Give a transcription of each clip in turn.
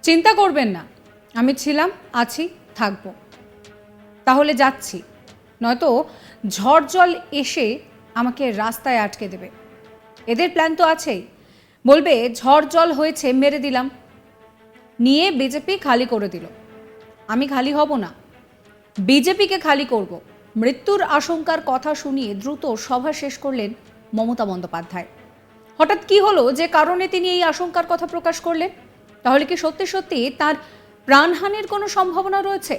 চিন্তা করবেন না, আমি ছিলাম, আছি, থাকবো। তাহলে যাচ্ছি, নয়তো ঝড় জল এসে আমাকে রাস্তায় আটকে দেবে। এদের প্ল্যান তো আছেই, বলবে ঝড় জল হয়েছে মেরে দিলাম, নিয়ে বিজেপি খালি করে দিল। আমি খালি হব না, বিজেপিকে খালি করব। মৃত্যুর আশঙ্কার কথা শুনিয়ে দ্রুত সভা শেষ করলেন মমতা বন্দ্যোপাধ্যায়। হঠাৎ কি হলো যে কারণে তিনি এই আশঙ্কার কথা প্রকাশ করলেন? তাহলে কি সত্যি সত্যি তার প্রাণহানির কোনো সম্ভাবনা রয়েছে?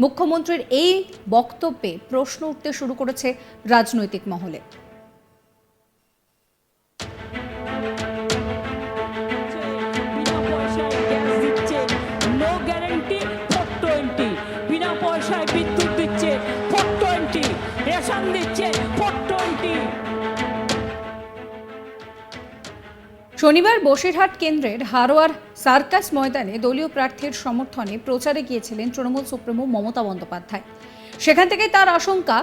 মুখ্যমন্ত্রীর এই বক্তব্যে প্রশ্ন উঠতে শুরু করেছে রাজনৈতিক মহলে। শনিবার বসিরহাট কেন্দ্রের হারোয়ার সার্কাস ময়দানে দলীয় প্রার্থীর সমর্থনে প্রচারে গিয়েছিলেন তৃণমূল সুপ্রিমো মমতা বন্দ্যোপাধ্যায়। সেখান থেকে তার আশঙ্কা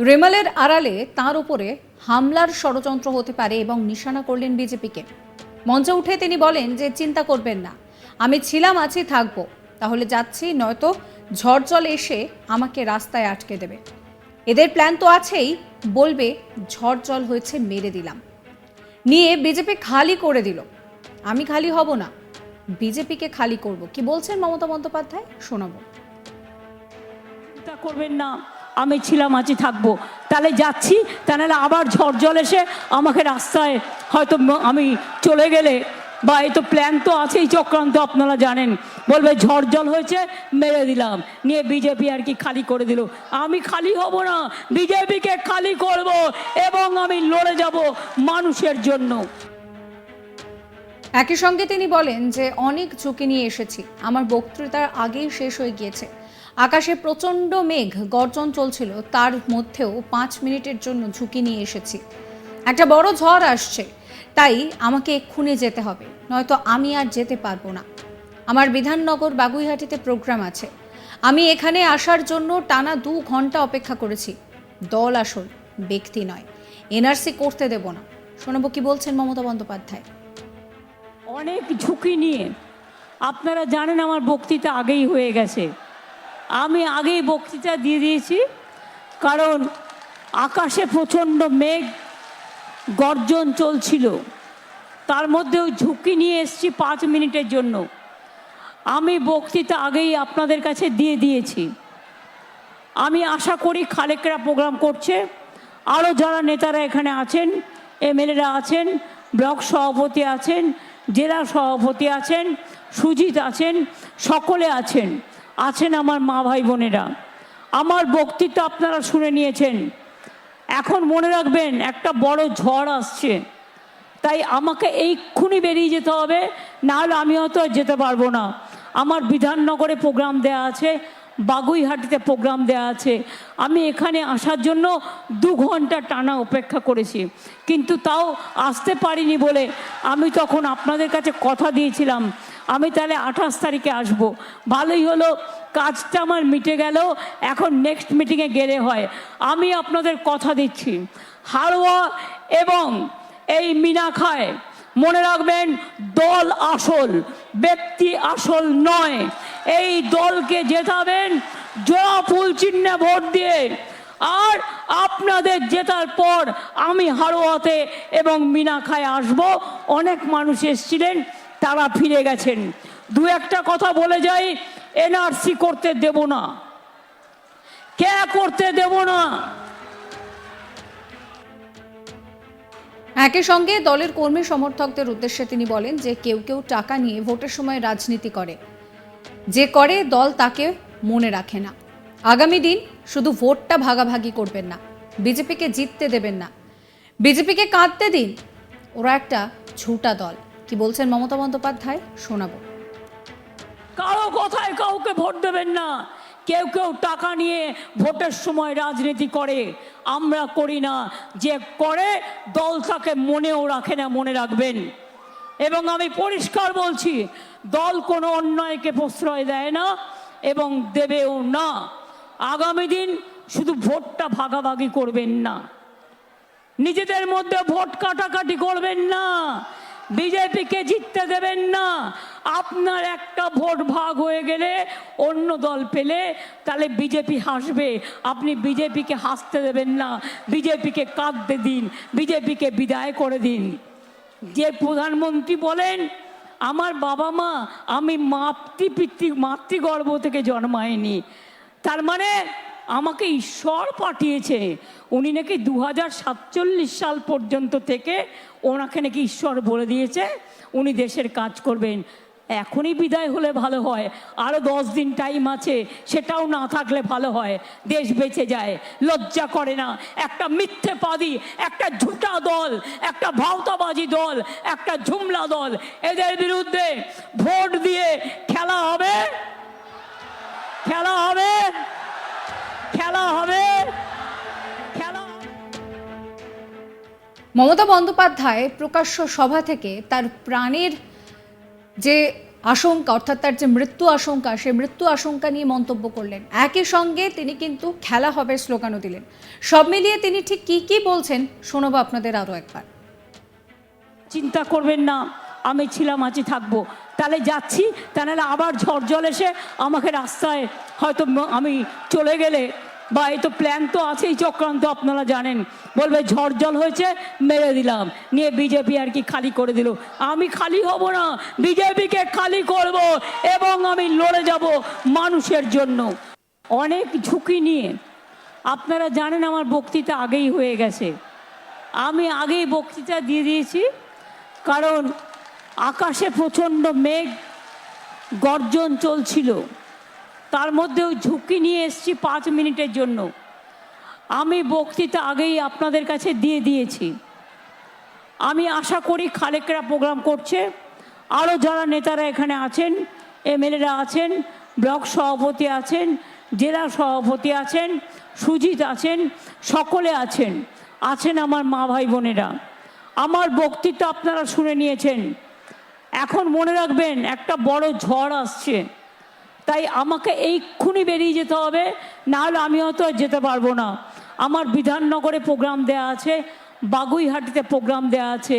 রেমালের আড়ালে তার উপরে হামলার ষড়যন্ত্র হতে পারে এবং নিশানা করলেন বিজেপিকে। মঞ্চে উঠে তিনি বলেন যে চিন্তা করবেন না, আমি ছিলাম, আছি, থাকবো। তাহলে যাচ্ছি, নয়তো ঝড় জল এসে আমাকে রাস্তায় আটকে দেবে। এদের প্ল্যান তো আছেই, বলবে ঝড় জল হয়েছে মেরে দিলাম, নিয়ে বিজেপি খালি করে দিল। আমি খালি হব না, বিজেপিকে খালি করব। কি বলছেন মমতা বন্দ্যোপাধ্যায়, শোনাবো। চিন্তা করবেন না, আমি ছিলাম, আছি, থাকবো। তাহলে যাচ্ছি, তাহলে আবার ঝড় জল এসে আমাকে রাস্তায় হয়তো আমি চলে গেলে, বা এই তো প্ল্যান তো আছেই, চক্রান্ত আপনারা জানেন, বলবে ঝড় জল হয়েছে মেরে দিলাম, নিয়ে বিজেপি আর কি খালি করে দিল। আমি খালি হব না, বিজেপিকে খালি করব এবং আমি লড়ে যাব মানুষের জন্য। একই সঙ্গে তিনি বলেন যে অনেক ঝুঁকি নিয়ে এসেছি, আমার বক্তৃতার আগেই শেষ হয়ে গিয়েছে। আকাশে প্রচণ্ড মেঘ গর্জন চলছিল, তার মধ্যেও 5 মিনিটের জন্য ঝুঁকি নিয়ে এসেছি। একটা বড় ঝড় আসছে, তাই আমাকে এক্ষুনি যেতে হবে, নয়তো আমি আর যেতে পারবো না। আমার বিধাননগর বাগুইহাটিতে প্রোগ্রাম আছে। আমি এখানে আসার জন্য টানা 2 ঘন্টা অপেক্ষা করেছি। দল আসল, ব্যক্তি নয়। এনআরসি করতে দেব না। শোনাবো কি বলছেন মমতা বন্দ্যোপাধ্যায়। অনেক ঝুঁকি নিয়ে, আপনারা জানেন আমার বক্তৃতা আগেই হয়ে গেছে, আমি আগেই বক্তৃতা দিয়ে দিয়েছি, কারণ আকাশে প্রচণ্ড মেঘ গর্জন চলছিল, তার মধ্যেও ঝুঁকি নিয়ে এসেছি 5 মিনিটের জন্য। আমি বক্তৃতা আগেই আপনাদের কাছে দিয়ে দিয়েছি। আমি আশা করি খালেকরা প্রোগ্রাম করছে, আরও যারা নেতারা এখানে আছেন, এমএলএরা আছেন, ব্লক সভাপতি আছেন, জেলা সভাপতি আছেন, সুজিত আছেন, সকলে আছেন, আছেন আমার মা ভাই বোনেরা। আমার বক্তৃতা আপনারা শুনে নিয়েছেন। এখন মনে রাখবেন একটা বড় ঝড় আসছে, তাই আমাকে এইক্ষুনি বেরিয়ে যেতে হবে, নাহলে আমি হয়তো যেতে পারবো না। আমার বিধাননগরে প্রোগ্রাম দেয়া আছে, বাগুইহাটিতে প্রোগ্রাম দেয়া আছে। আমি এখানে আসার জন্য 2 ঘন্টা টানা অপেক্ষা করেছি, কিন্তু তাও আসতে পারিনি বলে আমি তখন আপনাদের কাছে কথা দিয়েছিলাম আমি তাহলে 28 তারিখে আসব। ভালোই হলো, কাজটা আমার মিটে গেল, এখন নেক্সট মিটিংয়ে গেলে হয়। আমি আপনাদের কথা দিচ্ছি, হাড়োয়া এবং এই মিনাখায় মনে রাখবেন, দল আসল, ব্যক্তি আসল নয়। এই দলকে জেতাবেন জোড়া ফুল চিহ্নে ভোট দিয়ে। আর আপনাদের জেতার পর আমি হাড়োয়াতে এবং মিনাখায় আসব। অনেক মানুষ এসেছিলেন, তারা ফিরে গেছেন। 2-1টা কথা বলে যাই, এনআরসি করতে দেব না, কে করতে দেব না। একই সঙ্গে দলের কর্মী সমর্থকদের উদ্দেশ্যে তিনি বলেন যে কেউ কেউ টাকা নিয়ে ভোটের সময় রাজনীতি করে, যে করে দল তাকে মনে রাখে না। আগামী দিন শুধু ভোটটা ভাগাভাগি করবেন না, বিজেপিকে জিততে দেবেন না, বিজেপিকে কাঁদতে দিন। ওরা একটা ঝুটা দল। কি বলছেন মমতা বন্দ্যোপাধ্যায়, শোনাবো। কারো কথায় কাউকে ভোট দেবেন না। কেউ কেউ টাকা নিয়ে ভোটের সময় রাজনীতি করে, আমরা করি না। যে করে দল তাকে মনেও রাখে না, মনে রাখবেন। এবং আমি পরিষ্কার বলছি, দল কোনো অন্যায়কে প্রশ্রয় দেয় না এবং দেবেও না। আগামী দিন শুধু ভোটটা ভাগাভাগি করবেন না, নিজেদের মধ্যে ভোট কাটাকাটি করবেন না, বিজেপিকে জিততে দেবেন না। আপনার একটা ভোট ভাগ হয়ে গেলে অন্য দল পেলে তাহলে বিজেপি হাসবে, আপনি বিজেপিকে হাসতে দেবেন না, বিজেপিকে কাঁদতে দিন, বিজেপিকে বিদায় করে দিন। যে প্রধানমন্ত্রী বলেন আমার বাবা মা আমি মাতৃগর্ভ থেকে জন্মায়নি, তার মানে আমাকে ঈশ্বর পাঠিয়েছে। উনি নাকি 2047 সাল পর্যন্ত থেকে ওনাকে নাকি ঈশ্বর বলে দিয়েছে উনি দেশের কাজ করবেন। এখনই বিদায় হলে ভালো হয়, আরও 10 দিন টাইম আছে, সেটাও না থাকলে ভালো হয়, দেশ বেঁচে যায়। লজ্জা করে না? একটা মিথ্যেবাদী, একটা ঝুটা দল, একটা ভাওতাবাজি দল, একটা ঝুমলা দল, এদের বিরুদ্ধে ভোট দিয়ে খেলা হবে, খেলা হবে, খেলা হবে, খেলা হবে। মমতা বন্দ্যোপাধ্যায় প্রকাশ্য সভা থেকে তার প্রাণের যে আশঙ্কা, অর্থাৎ তার যে মৃত্যু আশঙ্কা, সেই মৃত্যু আশঙ্কা নিয়ে মন্তব্য করলেন। একই সঙ্গে তিনি কিন্তু খেলা হবে স্লোগানও দিলেন। সব মিলিয়ে তিনি ঠিক কি কি বলছেন শোনাবো আপনাদের আরও একবার। চিন্তা করবেন না, আমি ছিলাম, আছি, থাকবো। তাহলে যাচ্ছি, তাহলে আবার ঝড় জল এসে আমাকে রাস্তায় হয়তো আমি চলে গেলে, বা এই তো প্ল্যান তো আছেই, চক্রান্ত আপনারা জানেন, বলবে ঝড় জল হয়েছে মেরে দিলাম, নিয়ে বিজেপি আর কি খালি করে দিল। আমি খালি হব না, বিজেপিকে খালি করব এবং আমি লড়ে যাব মানুষের জন্য। অনেক ঝুঁকি নিয়ে, আপনারা জানেন আমার বক্তৃতা আগেই হয়ে গেছে, আমি আগেই বক্তৃতা দিয়ে দিয়েছি, কারণ আকাশে প্রচণ্ড মেঘ গর্জন চলছিল, তার মধ্যেও ঝুঁকি নিয়ে এসেছি 5 মিনিটের জন্য। আমি বক্তৃতা আগেই আপনাদের কাছে দিয়ে দিয়েছি। আমি আশা করি খালেকরা প্রোগ্রাম করছে, আরও যারা নেতারা এখানে আছেন, এমএলএরা আছেন, ব্লক সভাপতি আছেন, জেলা সভাপতি আছেন, সুজিত আছেন, সকলে আছেন, আছেন আমার মা ভাই বোনেরা। আমার বক্তৃতা আপনারা শুনে নিয়েছেন। এখন মনে রাখবেন একটা বড় ঝড় আসছে, তাই আমাকে এইক্ষুনি বেরিয়ে যেতে হবে, নাহলে আমি হয়তো আর যেতে পারবো না। আমার বিধাননগরে প্রোগ্রাম দেয়া আছে, বাগুইহাটিতে প্রোগ্রাম দেয়া আছে।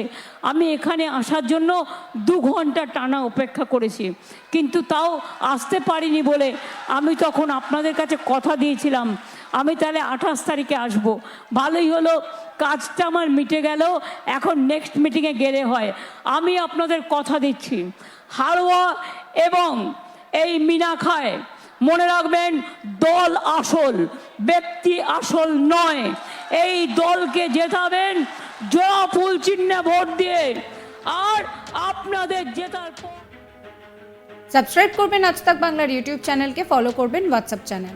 আমি এখানে আসার জন্য 2 ঘন্টা টানা অপেক্ষা করেছি, কিন্তু তাও আসতে পারিনি বলে আমি তখন আপনাদের কাছে কথা দিয়েছিলাম আমি তাহলে 28 তারিখে আসব। ভালোই হলো, কাজটা আমার মিটে গেল, এখন নেক্সট মিটিংয়ে গেলে হয়। আমি আপনাদের কথা দিচ্ছি, হাড়োয়া এবং এই মিনাখায় মনে রাখবেন, দল আসল, ব্যক্তি আসল নয়। এই দলকে জেতাবেন জোড়া ফুল চিহ্নে ভোট দিয়ে, আর আপনাদের জেতার পর সাবস্ক্রাইব করবেন আজ তাক বাংলার ইউটিউব চ্যানেলকে, ফলো করবেন হোয়াটসঅ্যাপ চ্যানেল।